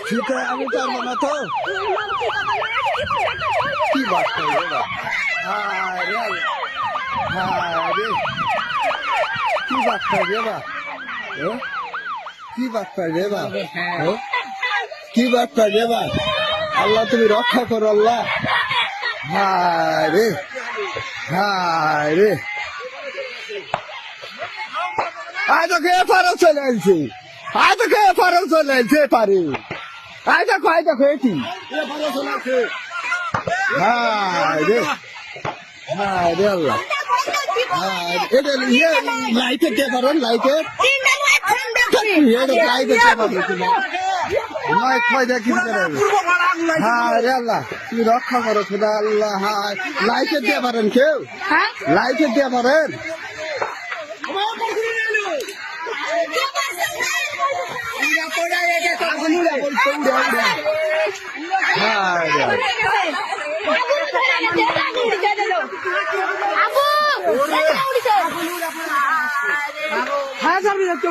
ঠিক আছে আমি পারবো না তো কি বাদ করবে না কি বাদ করবে না কি বাদ করবে না কি বাদ করবে না আল্লাহ তুমি রক্ষা করো আল্লাহ হায় রে আয় তো খেয়ে ফারো চলে আসছে আয় তো খেয়ে ফারো চলে আসছে পারে আয় দেখো এটি হায় রে আল্লাহ এটা লাইটে কে পারেন লাইটে লাইটে কে পারেন নয় কয় দেখি হ্যাঁ রে আল্লাহ তুমি রক্ষা করো খোদা আল্লাহ হায় লাইটে দিয়ে পারেন কেউ লাইটে দিয়ে পারেন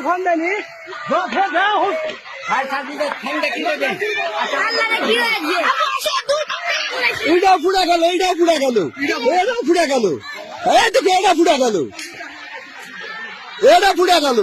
ফোন দেয়নি এইটাও ফুড়া গেল এইটাও ফুড়া গেল এটাও ফুড়া গেল এই দেখো এটা ফুড়া গেল এটা ফুড়া গেল